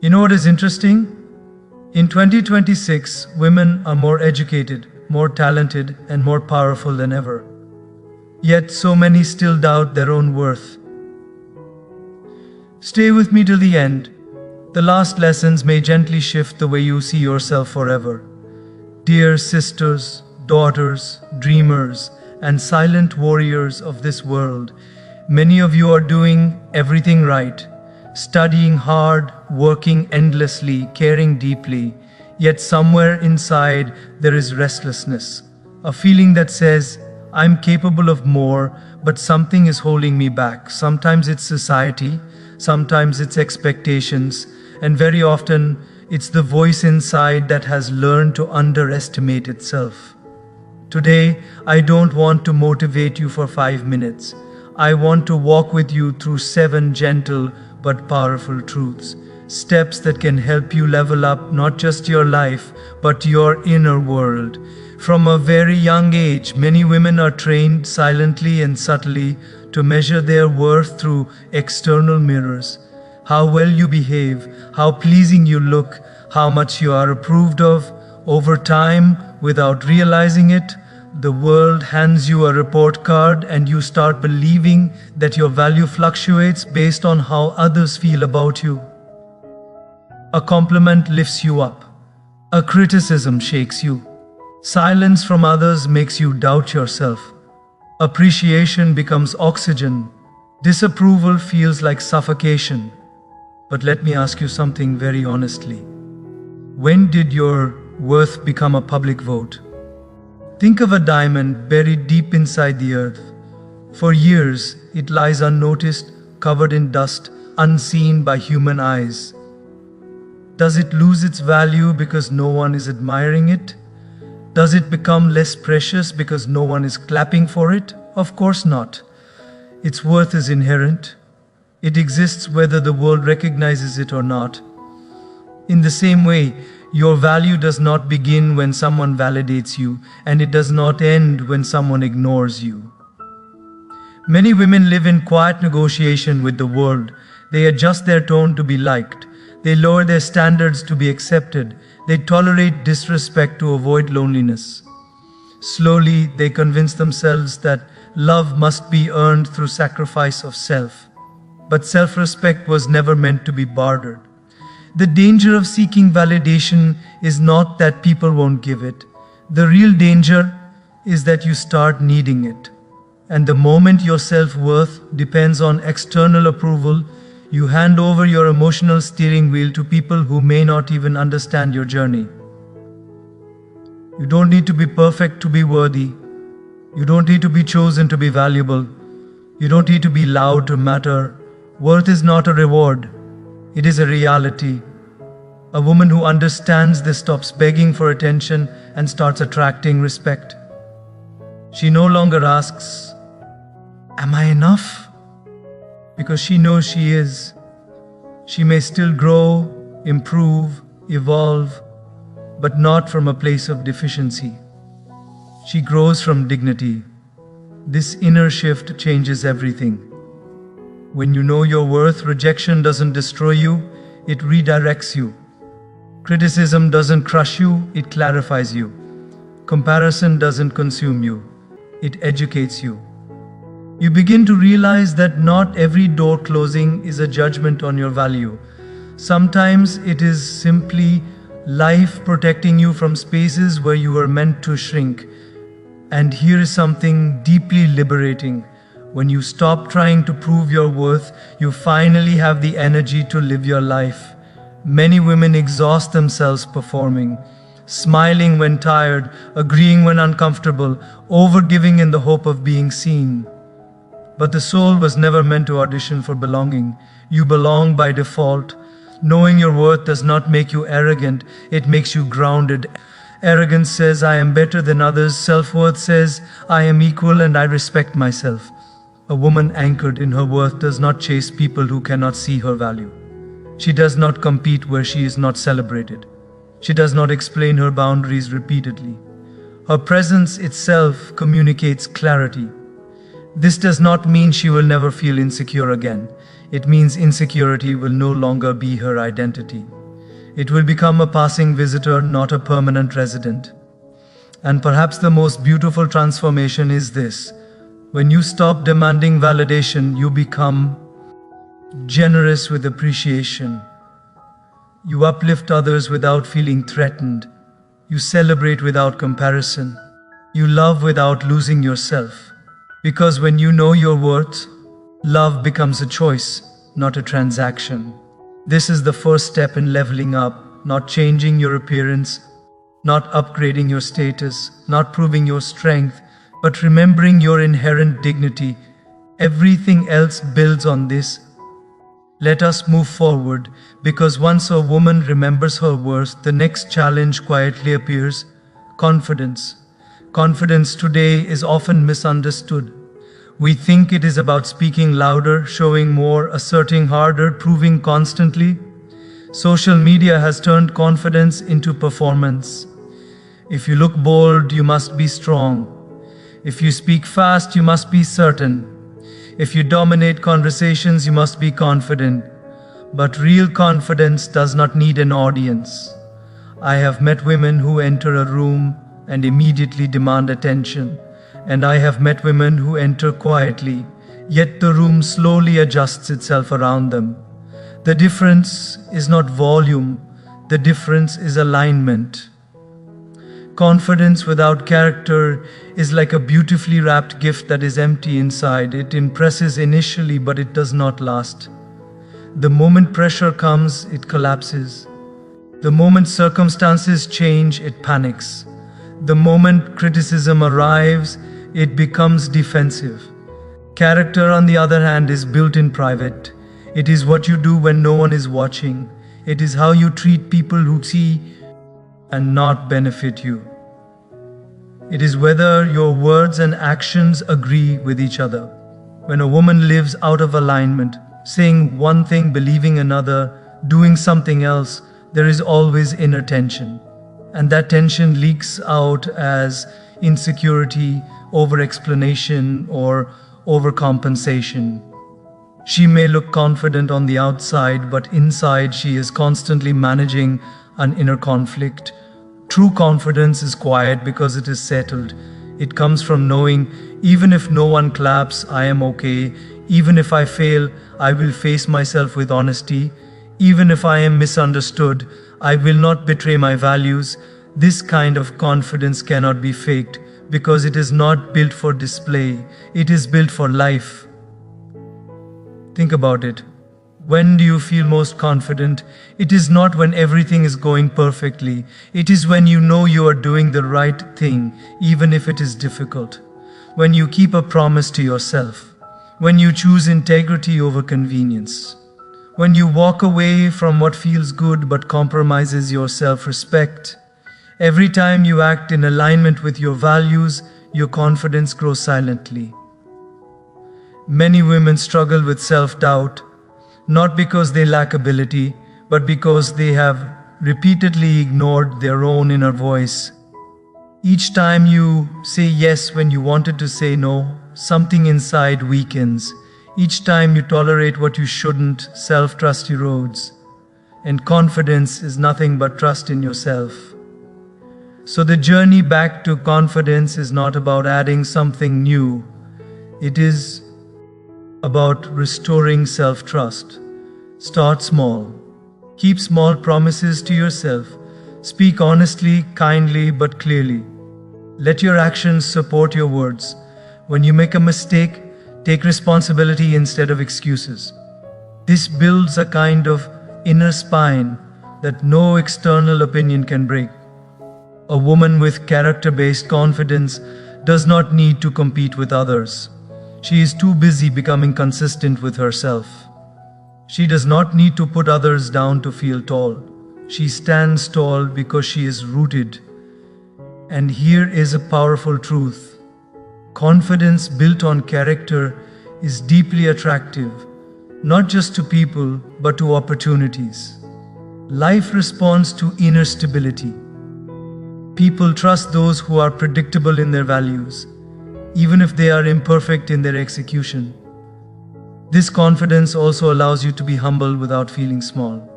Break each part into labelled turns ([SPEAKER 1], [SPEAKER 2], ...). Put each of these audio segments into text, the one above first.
[SPEAKER 1] You know what is interesting? In 2026, women are more educated, more talented, and more powerful than ever. Yet so many still doubt their own worth. Stay with me till the end. The last lessons may gently shift the way you see yourself forever. Dear sisters, daughters, dreamers, and silent warriors of this world, many of you are doing everything right. Studying hard, working endlessly, caring deeply, yet somewhere inside there is restlessness. A feeling that says, I'm capable of more, but something is holding me back. Sometimes it's society, sometimes it's expectations, and very often it's the voice inside that has learned to underestimate itself. Today, I don't want to motivate you for 5 minutes. I want to walk with you through 7 gentle but powerful truths. Steps that can help you level up not just your life, but your inner world. From a very young age, many women are trained silently and subtly to measure their worth through external mirrors. How well you behave, how pleasing you look, how much you are approved of. Over time, without realizing it, the world hands you a report card and you start believing that your value fluctuates based on how others feel about you. A compliment lifts you up. A criticism shakes you. Silence from others makes you doubt yourself. Appreciation becomes oxygen. Disapproval feels like suffocation. But let me ask you something very honestly. When did your worth become a public vote? Think of a diamond buried deep inside the earth. For years, it lies unnoticed, covered in dust, unseen by human eyes. Does it lose its value because no one is admiring it? Does it become less precious because no one is clapping for it? Of course not. Its worth is inherent. It exists whether the world recognizes it or not. In the same way, your value does not begin when someone validates you, and it does not end when someone ignores you. Many women live in quiet negotiation with the world. They adjust their tone to be liked. They lower their standards to be accepted. They tolerate disrespect to avoid loneliness. Slowly, they convince themselves that love must be earned through sacrifice of self. But self-respect was never meant to be bartered. The danger of seeking validation is not that people won't give it. The real danger is that you start needing it. And the moment your self-worth depends on external approval, you hand over your emotional steering wheel to people who may not even understand your journey. You don't need to be perfect to be worthy. You don't need to be chosen to be valuable. You don't need to be loud to matter. Worth is not a reward. It is a reality. A woman who understands this stops begging for attention and starts attracting respect. She no longer asks, "Am I enough?" Because she knows she is. She may still grow, improve, evolve, but not from a place of deficiency. She grows from dignity. This inner shift changes everything. When you know your worth, rejection doesn't destroy you, it redirects you. Criticism doesn't crush you, it clarifies you. Comparison doesn't consume you, it educates you. You begin to realize that not every door closing is a judgment on your value. Sometimes it is simply life protecting you from spaces where you were meant to shrink. And here is something deeply liberating. When you stop trying to prove your worth, you finally have the energy to live your life. Many women exhaust themselves performing, smiling when tired, agreeing when uncomfortable, overgiving in the hope of being seen. But the soul was never meant to audition for belonging. You belong by default. Knowing your worth does not make you arrogant, it makes you grounded. Arrogance says, "I am better than others." Self-worth says, "I am equal and I respect myself." A woman anchored in her worth does not chase people who cannot see her value. She does not compete where she is not celebrated. She does not explain her boundaries repeatedly. Her presence itself communicates clarity. This does not mean she will never feel insecure again. It means insecurity will no longer be her identity. It will become a passing visitor, not a permanent resident. And perhaps the most beautiful transformation is this: when you stop demanding validation, you become generous with appreciation. You uplift others without feeling threatened. You celebrate without comparison. You love without losing yourself. Because when you know your worth, love becomes a choice, not a transaction. This is the first step in leveling up, not changing your appearance, not upgrading your status, not proving your strength, but remembering your inherent dignity. Everything else builds on this. Let us move forward, because once a woman remembers her worth, the next challenge quietly appears: confidence. Confidence today is often misunderstood. We think it is about speaking louder, showing more, asserting harder, proving constantly. Social media has turned confidence into performance. If you look bold, you must be strong. If you speak fast, you must be certain. If you dominate conversations, you must be confident. But real confidence does not need an audience. I have met women who enter a room and immediately demand attention. And I have met women who enter quietly, yet the room slowly adjusts itself around them. The difference is not volume, the difference is alignment. Confidence without character is like a beautifully wrapped gift that is empty inside. It impresses initially, but it does not last. The moment pressure comes, it collapses. The moment circumstances change, it panics. The moment criticism arrives, it becomes defensive. Character, on the other hand, is built in private. It is what you do when no one is watching. It is how you treat people who see and not benefit you. It is whether your words and actions agree with each other. When a woman lives out of alignment, saying one thing, believing another, doing something else, there is always inner tension. And that tension leaks out as insecurity, over-explanation, or overcompensation. She may look confident on the outside, but inside she is constantly managing an inner conflict. True confidence is quiet because it is settled. It comes from knowing, even if no one claps, I am okay. Even if I fail, I will face myself with honesty. Even if I am misunderstood, I will not betray my values. This kind of confidence cannot be faked because it is not built for display. It is built for life. Think about it. When do you feel most confident? It is not when everything is going perfectly. It is when you know you are doing the right thing, even if it is difficult. When you keep a promise to yourself. When you choose integrity over convenience. When you walk away from what feels good but compromises your self-respect. Every time you act in alignment with your values, your confidence grows silently. Many women struggle with self-doubt, not because they lack ability, but because they have repeatedly ignored their own inner voice. Each time you say yes when you wanted to say no, something inside weakens. Each time you tolerate what you shouldn't, self-trust erodes. And confidence is nothing but trust in yourself. So the journey back to confidence is not about adding something new. It is about restoring self-trust. Start small. Keep small promises to yourself. Speak honestly, kindly, but clearly. Let your actions support your words. When you make a mistake, take responsibility instead of excuses. This builds a kind of inner spine that no external opinion can break. A woman with character-based confidence does not need to compete with others. She is too busy becoming consistent with herself. She does not need to put others down to feel tall. She stands tall because she is rooted. And here is a powerful truth. Confidence built on character is deeply attractive, not just to people, but to opportunities. Life responds to inner stability. People trust those who are predictable in their values, even if they are imperfect in their execution. This confidence also allows you to be humble without feeling small.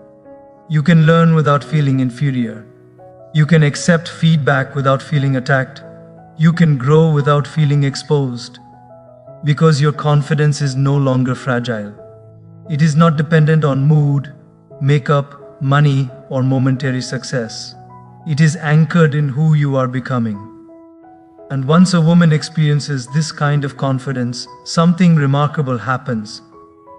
[SPEAKER 1] You can learn without feeling inferior. You can accept feedback without feeling attacked. You can grow without feeling exposed. Because your confidence is no longer fragile. It is not dependent on mood, makeup, money, or momentary success. It is anchored in who you are becoming. And once a woman experiences this kind of confidence, something remarkable happens.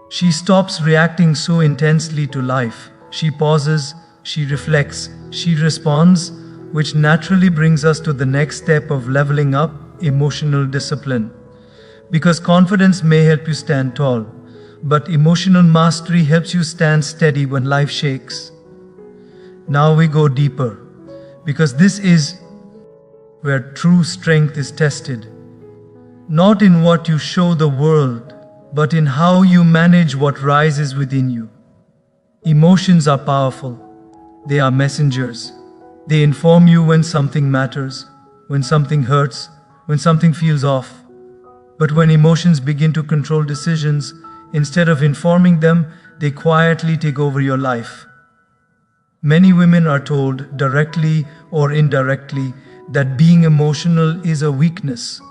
[SPEAKER 1] She stops reacting so intensely to life. She pauses, she reflects, she responds, which naturally brings us to the next step of leveling up: emotional discipline. Because confidence may help you stand tall, but emotional mastery helps you stand steady when life shakes. Now we go deeper, because this is where true strength is tested. Not in what you show the world, but in how you manage what rises within you. Emotions are powerful. They are messengers. They inform you when something matters, when something hurts, when something feels off. But when emotions begin to control decisions, instead of informing them, they quietly take over your life. Many women are told, directly or indirectly, that being emotional is a weakness.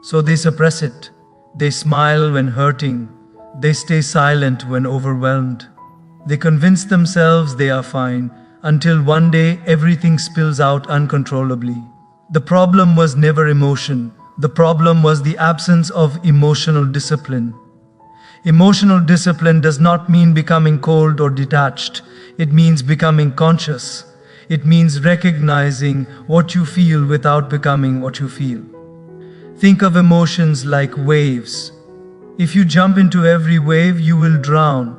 [SPEAKER 1] So they suppress it. They smile when hurting. They stay silent when overwhelmed. They convince themselves they are fine, until one day everything spills out uncontrollably. The problem was never emotion. The problem was the absence of emotional discipline. Emotional discipline does not mean becoming cold or detached. It means becoming conscious. It means recognizing what you feel without becoming what you feel. Think of emotions like waves. If you jump into every wave, you will drown.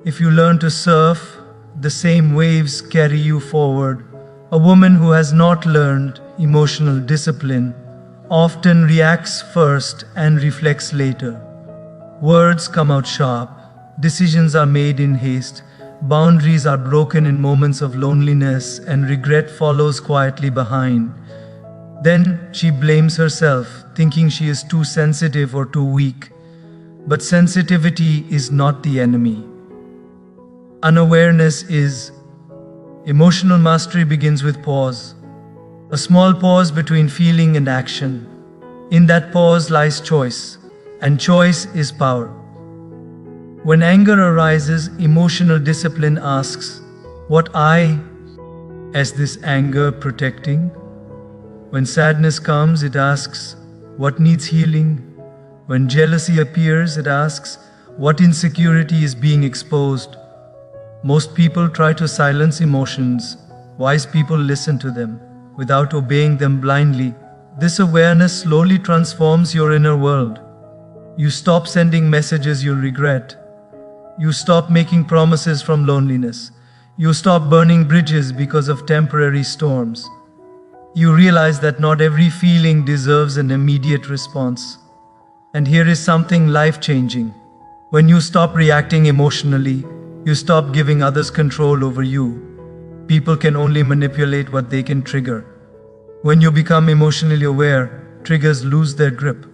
[SPEAKER 1] If you learn to surf, the same waves carry you forward. A woman who has not learned emotional discipline often reacts first and reflects later. Words come out sharp, decisions are made in haste, boundaries are broken in moments of loneliness, and regret follows quietly behind. Then she blames herself, thinking she is too sensitive or too weak. But sensitivity is not the enemy. Unawareness is. Emotional mastery begins with pause. A small pause between feeling and action. In that pause lies choice, and choice is power. When anger arises, emotional discipline asks, what is this anger protecting? When sadness comes, it asks, what needs healing? When jealousy appears, it asks, what insecurity is being exposed? Most people try to silence emotions. Wise people listen to them without obeying them blindly. This awareness slowly transforms your inner world. You stop sending messages you'll regret. You stop making promises from loneliness. You stop burning bridges because of temporary storms. You realize that not every feeling deserves an immediate response. And here is something life-changing. When you stop reacting emotionally, you stop giving others control over you. People can only manipulate what they can trigger. When you become emotionally aware, triggers lose their grip.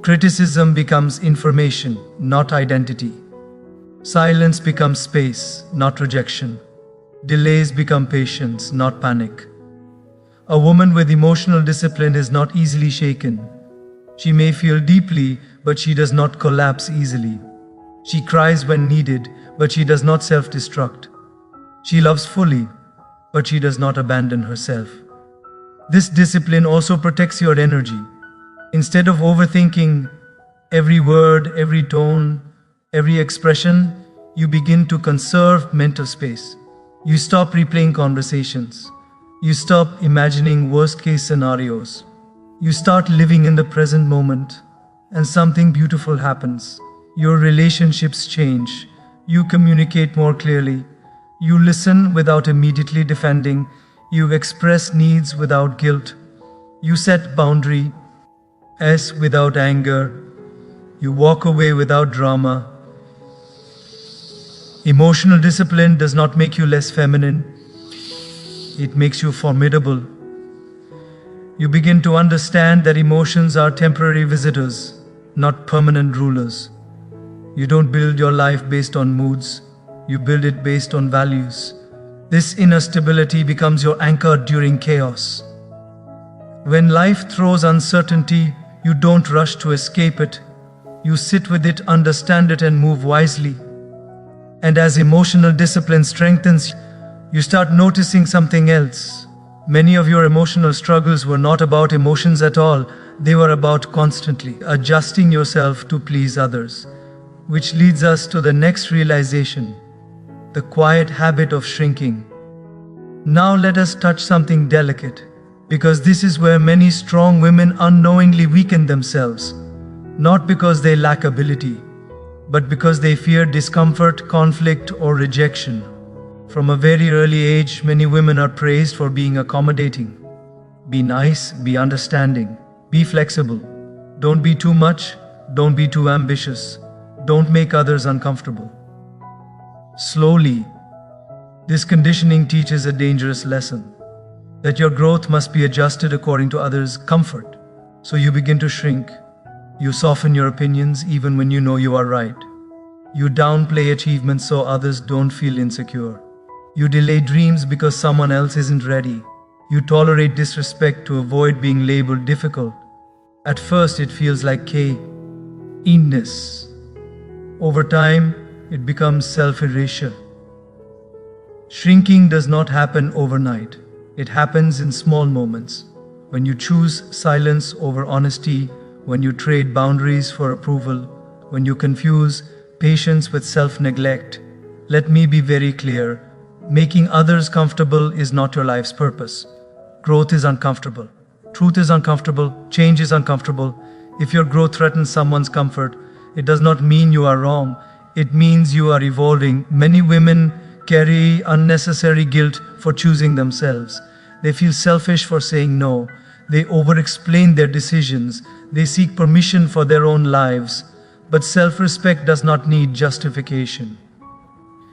[SPEAKER 1] Criticism becomes information, not identity. Silence becomes space, not rejection. Delays become patience, not panic. A woman with emotional discipline is not easily shaken. She may feel deeply, but she does not collapse easily. She cries when needed, but she does not self-destruct. She loves fully, but she does not abandon herself. This discipline also protects your energy. Instead of overthinking every word, every tone, every expression, you begin to conserve mental space. You stop replaying conversations. You stop imagining worst-case scenarios. You start living in the present moment, and something beautiful happens. Your relationships change. You communicate more clearly. You listen without immediately defending. You express needs without guilt. You set boundaries without anger. You walk away without drama. Emotional discipline does not make you less feminine. It makes you formidable. You begin to understand that emotions are temporary visitors, not permanent rulers. You don't build your life based on moods, you build it based on values. This inner stability becomes your anchor during chaos. When life throws uncertainty, you don't rush to escape it. You sit with it, understand it, and move wisely. And as emotional discipline strengthens, you start noticing something else. Many of your emotional struggles were not about emotions at all, they were about constantly adjusting yourself to please others. Which leads us to the next realization, the quiet habit of shrinking. Now let us touch something delicate, because this is where many strong women unknowingly weaken themselves. Not because they lack ability, but because they fear discomfort, conflict, or rejection. From a very early age, many women are praised for being accommodating. Be nice, be understanding, be flexible. Don't be too much, don't be too ambitious, don't make others uncomfortable. Slowly, this conditioning teaches a dangerous lesson, that your growth must be adjusted according to others' comfort. So you begin to shrink. You soften your opinions even when you know you are right. You downplay achievements so others don't feel insecure. You delay dreams because someone else isn't ready. You tolerate disrespect to avoid being labeled difficult. At first, it feels like kindness. Over time, it becomes self-erasure. Shrinking does not happen overnight. It happens in small moments. When you choose silence over honesty, when you trade boundaries for approval, when you confuse patience with self-neglect. Let me be very clear. Making others comfortable is not your life's purpose. Growth is uncomfortable. Truth is uncomfortable. Change is uncomfortable. If your growth threatens someone's comfort, it does not mean you are wrong. It means you are evolving. Many women carry unnecessary guilt for choosing themselves. They feel selfish for saying no. They over-explain their decisions. They seek permission for their own lives. But self-respect does not need justification.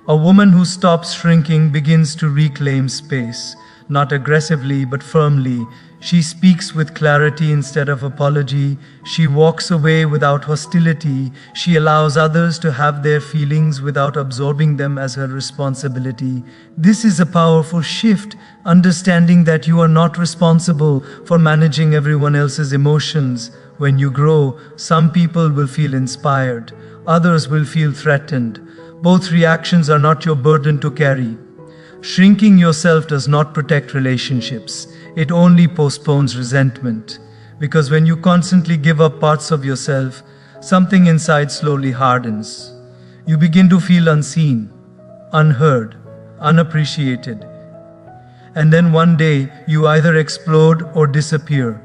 [SPEAKER 1] A woman who stops shrinking begins to reclaim space, not aggressively but firmly. She speaks with clarity instead of apology. She walks away without hostility. She allows others to have their feelings without absorbing them as her responsibility. This is a powerful shift, understanding that you are not responsible for managing everyone else's emotions. When you grow, some people will feel inspired, others will feel threatened. Both reactions are not your burden to carry. Shrinking yourself does not protect relationships. It only postpones resentment. Because when you constantly give up parts of yourself, something inside slowly hardens. You begin to feel unseen, unheard, unappreciated. And then one day, you either explode or disappear.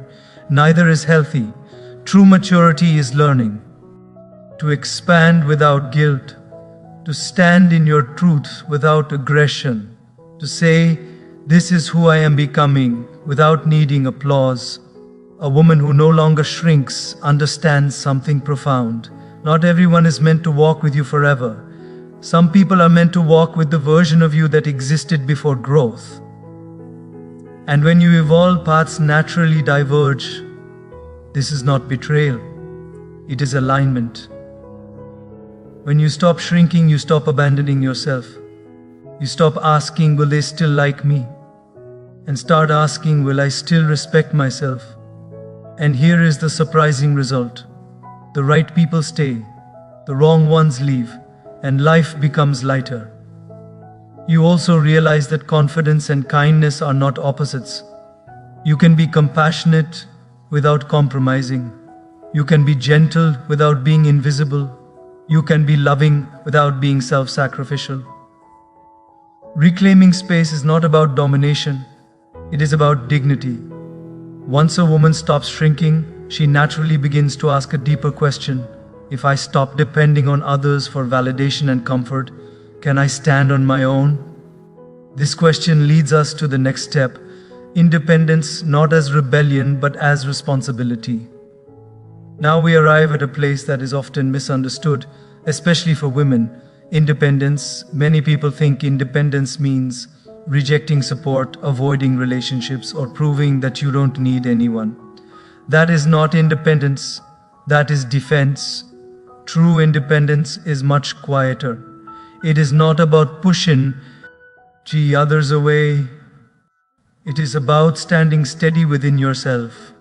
[SPEAKER 1] Neither is healthy. True maturity is learning to expand without guilt, to stand in your truth without aggression, to say, "This is who I am becoming," without needing applause. A woman who no longer shrinks understands something profound. Not everyone is meant to walk with you forever. Some people are meant to walk with the version of you that existed before growth. And when you evolve, paths naturally diverge. This is not betrayal. It is alignment. When you stop shrinking, you stop abandoning yourself. You stop asking, "Will they still like me?" and start asking, "Will I still respect myself?" And here is the surprising result. The right people stay, the wrong ones leave, and life becomes lighter. You also realize that confidence and kindness are not opposites. You can be compassionate without compromising. You can be gentle without being invisible. You can be loving without being self-sacrificial. Reclaiming space is not about domination. It is about dignity. Once a woman stops shrinking, she naturally begins to ask a deeper question. If I stop depending on others for validation and comfort, can I stand on my own? This question leads us to the next step, independence not as rebellion but as responsibility. Now we arrive at a place that is often misunderstood, especially for women. Independence. Many people think independence means rejecting support, avoiding relationships, or proving that you don't need anyone. That is not independence. That is defense. True independence is much quieter. It is not about pushing others away. It is about standing steady within yourself.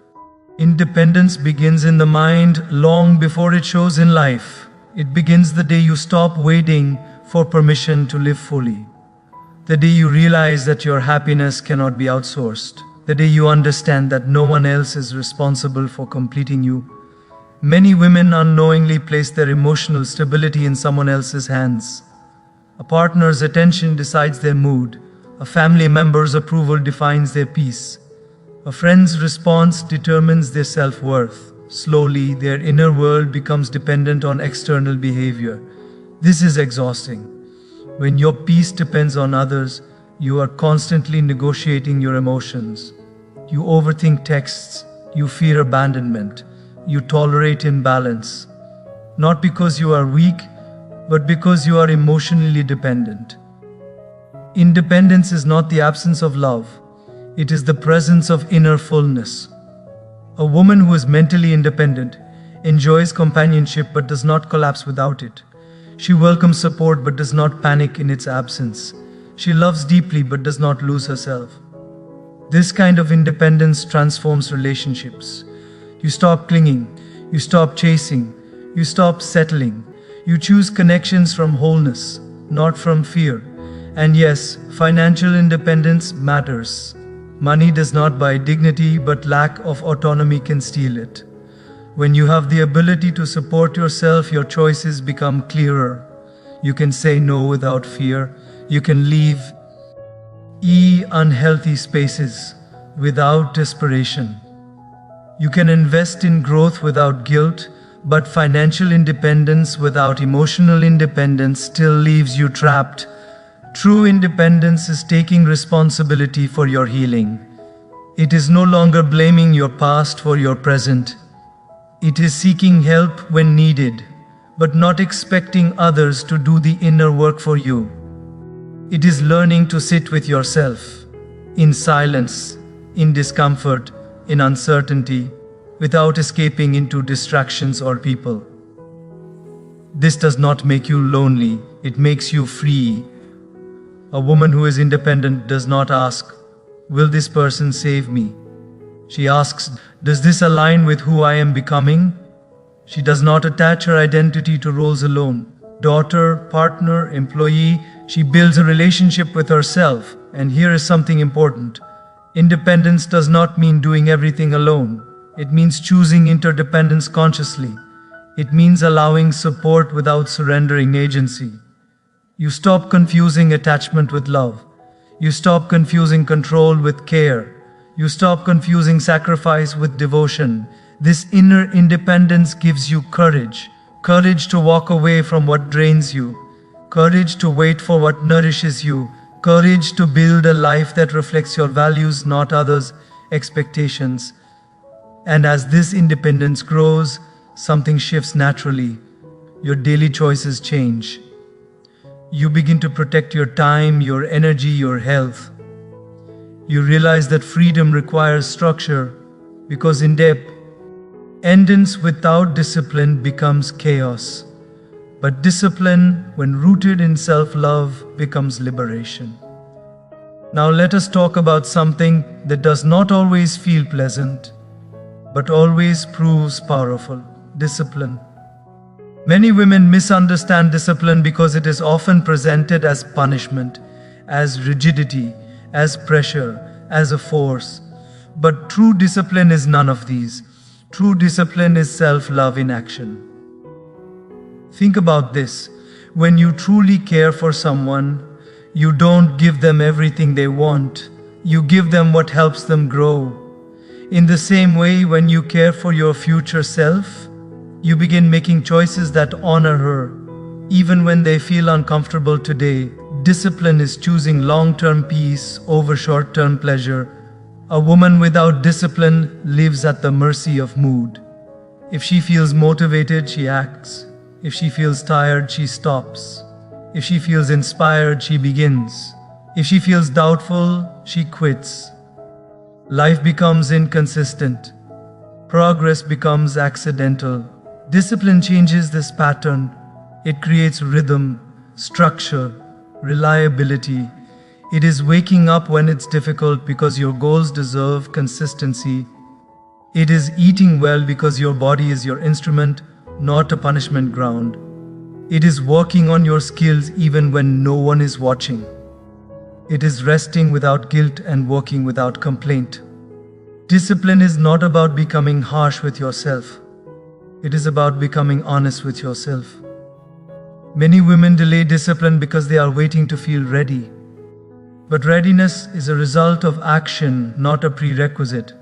[SPEAKER 1] Independence begins in the mind long before it shows in life. It begins the day you stop waiting for permission to live fully. The day you realize that your happiness cannot be outsourced. The day you understand that no one else is responsible for completing you. Many women unknowingly place their emotional stability in someone else's hands. A partner's attention decides their mood. A family member's approval defines their peace. A friend's response determines their self-worth. Slowly, their inner world becomes dependent on external behavior. This is exhausting. When your peace depends on others, you are constantly negotiating your emotions. You overthink texts, you fear abandonment, you tolerate imbalance. Not because you are weak, but because you are emotionally dependent. Independence is not the absence of love. It is the presence of inner fullness. A woman who is mentally independent enjoys companionship but does not collapse without it. She welcomes support but does not panic in its absence. She loves deeply but does not lose herself. This kind of independence transforms relationships. You stop clinging, you stop chasing, you stop settling. You choose connections from wholeness, not from fear. And yes, financial independence matters. Money does not buy dignity, but lack of autonomy can steal it. When you have the ability to support yourself, your choices become clearer. You can say no without fear. You can leave unhealthy spaces without desperation. You can invest in growth without guilt, but financial independence without emotional independence still leaves you trapped. True independence is taking responsibility for your healing. It is no longer blaming your past for your present. It is seeking help when needed, but not expecting others to do the inner work for you. It is learning to sit with yourself, in silence, in discomfort, in uncertainty, without escaping into distractions or people. This does not make you lonely, it makes you free. A woman who is independent does not ask, "Will this person save me?" She asks, "Does this align with who I am becoming?" She does not attach her identity to roles alone. Daughter, partner, employee, she builds a relationship with herself. And here is something important. Independence does not mean doing everything alone. It means choosing interdependence consciously. It means allowing support without surrendering agency. You stop confusing attachment with love. You stop confusing control with care. You stop confusing sacrifice with devotion. This inner independence gives you courage. Courage to walk away from what drains you. Courage to wait for what nourishes you. Courage to build a life that reflects your values, not others' expectations. And as this independence grows, something shifts naturally. Your daily choices change. You begin to protect your time, your energy, your health. You realize that freedom requires structure, because independence without discipline becomes chaos. But discipline, when rooted in self-love, becomes liberation. Now let us talk about something that does not always feel pleasant, but always proves powerful: discipline. Many women misunderstand discipline because it is often presented as punishment, as rigidity, as pressure, as a force. But true discipline is none of these. True discipline is self-love in action. Think about this. When you truly care for someone, you don't give them everything they want. You give them what helps them grow. In the same way, when you care for your future self, you begin making choices that honor her, even when they feel uncomfortable today. Discipline is choosing long-term peace over short-term pleasure. A woman without discipline lives at the mercy of mood. If she feels motivated, she acts. If she feels tired, she stops. If she feels inspired, she begins. If she feels doubtful, she quits. Life becomes inconsistent. Progress becomes accidental. Discipline changes this pattern. It creates rhythm, structure, reliability. It is waking up when it's difficult because your goals deserve consistency. It is eating well because your body is your instrument, not a punishment ground. It is working on your skills even when no one is watching. It is resting without guilt and working without complaint. Discipline is not about becoming harsh with yourself. It is about becoming honest with yourself. Many women delay discipline because they are waiting to feel ready. But readiness is a result of action, not a prerequisite.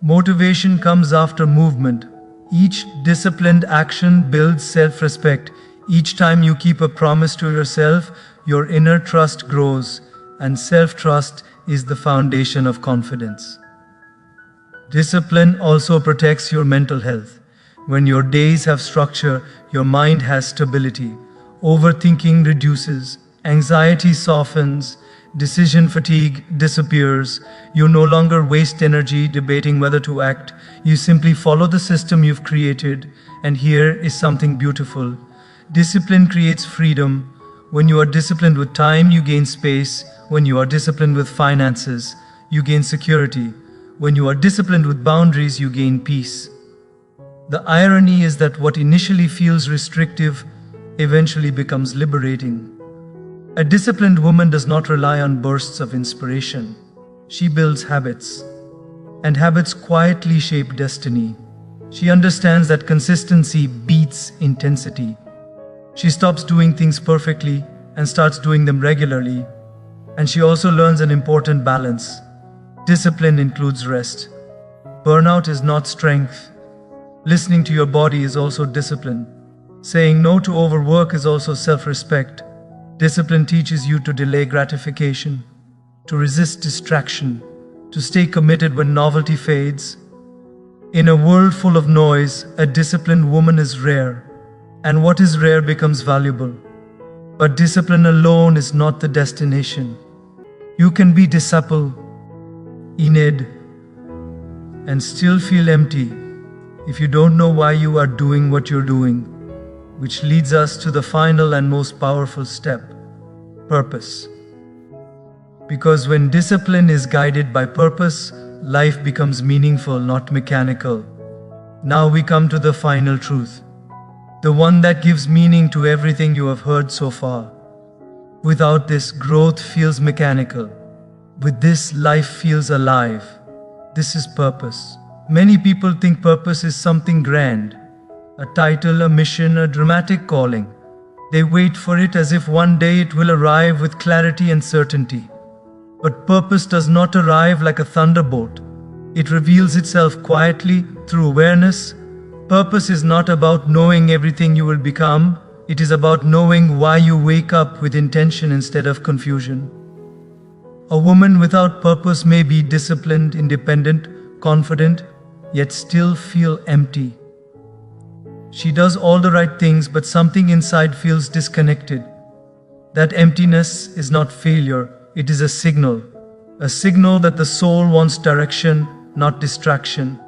[SPEAKER 1] Motivation comes after movement. Each disciplined action builds self-respect. Each time you keep a promise to yourself, your inner trust grows, and self-trust is the foundation of confidence. Discipline also protects your mental health. When your days have structure, your mind has stability. Overthinking reduces, anxiety softens, decision fatigue disappears. You no longer waste energy debating whether to act. You simply follow the system you've created. And here is something beautiful. Discipline creates freedom. When you are disciplined with time, you gain space. When you are disciplined with finances, you gain security. When you are disciplined with boundaries, you gain peace. The irony is that what initially feels restrictive eventually becomes liberating. A disciplined woman does not rely on bursts of inspiration. She builds habits, and habits quietly shape destiny. She understands that consistency beats intensity. She stops doing things perfectly and starts doing them regularly. And she also learns an important balance. Discipline includes rest. Burnout is not strength. Listening to your body is also discipline. Saying no to overwork is also self-respect. Discipline teaches you to delay gratification, to resist distraction, to stay committed when novelty fades. In a world full of noise, a disciplined woman is rare, and what is rare becomes valuable. But discipline alone is not the destination. You can be disciple, Enid, and still feel empty if you don't know why you are doing what you're doing, which leads us to the final and most powerful step, purpose. Because when discipline is guided by purpose, life becomes meaningful, not mechanical. Now we come to the final truth, the one that gives meaning to everything you have heard so far. Without this, growth feels mechanical. With this, life feels alive. This is purpose. Many people think purpose is something grand, a title, a mission, a dramatic calling. They wait for it as if one day it will arrive with clarity and certainty. But purpose does not arrive like a thunderbolt. It reveals itself quietly through awareness. Purpose is not about knowing everything you will become. It is about knowing why you wake up with intention instead of confusion. A woman without purpose may be disciplined, independent, confident, yet still feel empty. She does all the right things, but something inside feels disconnected. That emptiness is not failure, it is a signal that the soul wants direction, not distraction.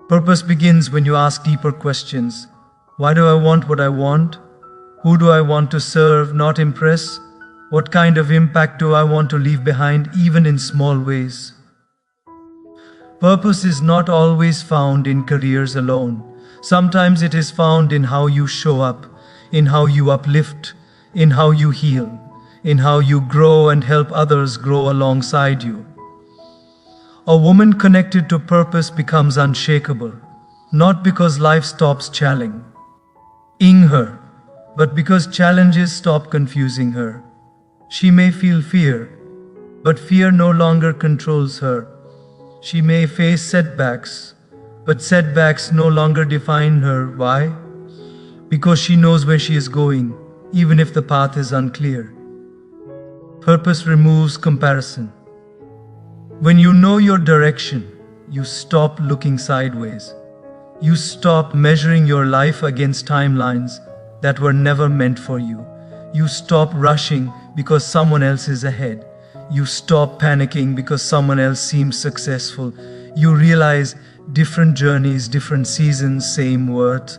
[SPEAKER 1] Purpose begins when you ask deeper questions. Why do I want what I want? Who do I want to serve, not impress? What kind of impact do I want to leave behind, even in small ways? Purpose is not always found in careers alone. Sometimes it is found in how you show up, in how you uplift, in how you heal, in how you grow and help others grow alongside you. A woman connected to purpose becomes unshakable, not because life stops challenging her, but because challenges stop confusing her. She may feel fear, but fear no longer controls her. She may face setbacks, but setbacks no longer define her. Why? Because she knows where she is going, even if the path is unclear. Purpose removes comparison. When you know your direction, you stop looking sideways. You stop measuring your life against timelines that were never meant for you. You stop rushing because someone else is ahead. You stop panicking because someone else seems successful. You realize different journeys, different seasons, same worth.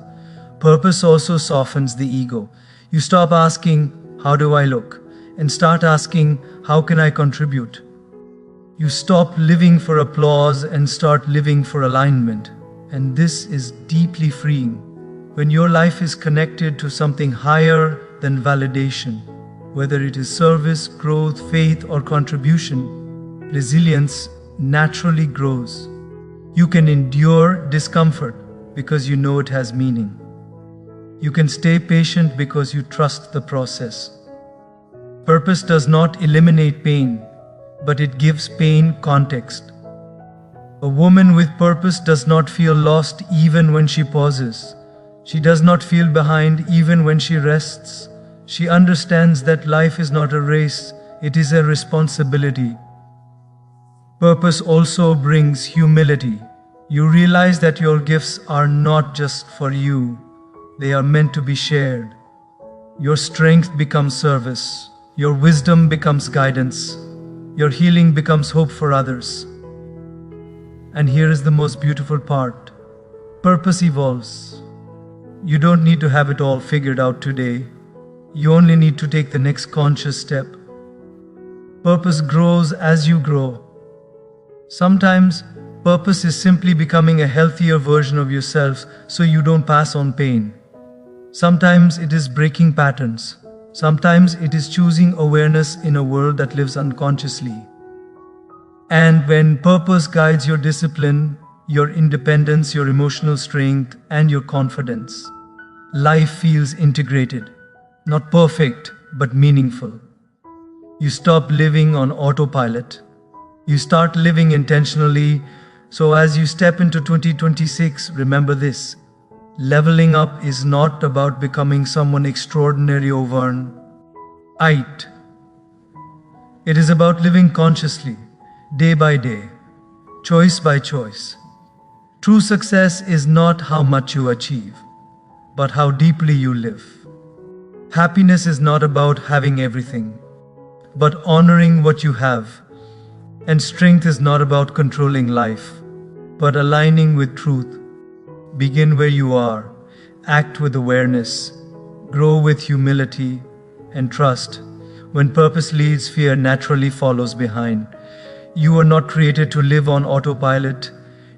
[SPEAKER 1] Purpose also softens the ego. You stop asking, "How do I look?" and start asking, "How can I contribute?" You stop living for applause and start living for alignment. And this is deeply freeing. When your life is connected to something higher than validation, whether it is service, growth, faith, or contribution, resilience naturally grows. You can endure discomfort because you know it has meaning. You can stay patient because you trust the process. Purpose does not eliminate pain, but it gives pain context. A woman with purpose does not feel lost even when she pauses. She does not feel behind even when she rests. She understands that life is not a race, it is a responsibility. Purpose also brings humility. You realize that your gifts are not just for you, they are meant to be shared. Your strength becomes service, your wisdom becomes guidance, your healing becomes hope for others. And here is the most beautiful part. Purpose evolves. You don't need to have it all figured out today. You only need to take the next conscious step. Purpose grows as you grow. Sometimes, purpose is simply becoming a healthier version of yourself so you don't pass on pain. Sometimes it is breaking patterns. Sometimes it is choosing awareness in a world that lives unconsciously. And when purpose guides your discipline, your independence, your emotional strength, and your confidence, life feels integrated. Not perfect, but meaningful. You stop living on autopilot. You start living intentionally. So as you step into 2026, remember this. Leveling up is not about becoming someone extraordinary overnight. It is about living consciously, day by day, choice by choice. True success is not how much you achieve, but how deeply you live. Happiness is not about having everything, but honoring what you have. And strength is not about controlling life, but aligning with truth. Begin where you are, act with awareness, grow with humility, and trust. When purpose leads, fear naturally follows behind. You were not created to live on autopilot.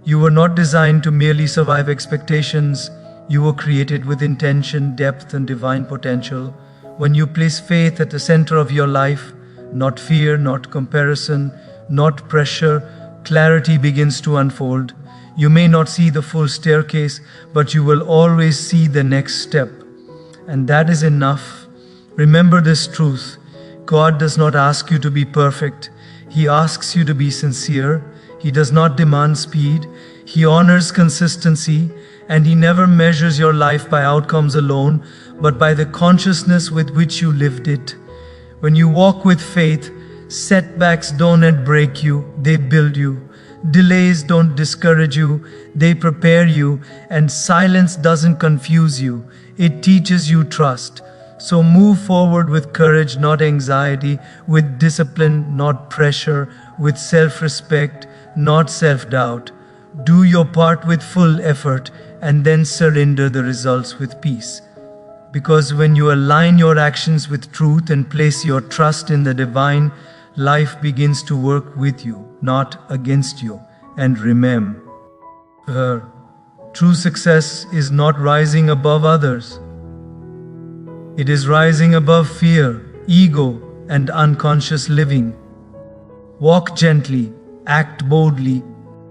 [SPEAKER 1] You were not designed to merely survive expectations. You were created with intention, depth, and divine potential. When you place faith at the center of your life, not fear, not comparison, not pressure, clarity begins to unfold. You may not see the full staircase, but you will always see the next step. And that is enough. Remember this truth. God does not ask you to be perfect. He asks you to be sincere. He does not demand speed. He honors consistency, and He never measures your life by outcomes alone, but by the consciousness with which you lived it. When you walk with faith, setbacks don't break you, they build you. Delays don't discourage you, they prepare you. And silence doesn't confuse you, it teaches you trust. So move forward with courage, not anxiety, with discipline, not pressure, with self-respect, not self-doubt. Do your part with full effort and then surrender the results with peace. Because when you align your actions with truth and place your trust in the divine, life begins to work with you, not against you. And remember, true success is not rising above others. It is rising above fear, ego, and unconscious living. Walk gently, act boldly,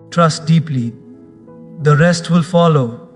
[SPEAKER 1] trust deeply. The rest will follow.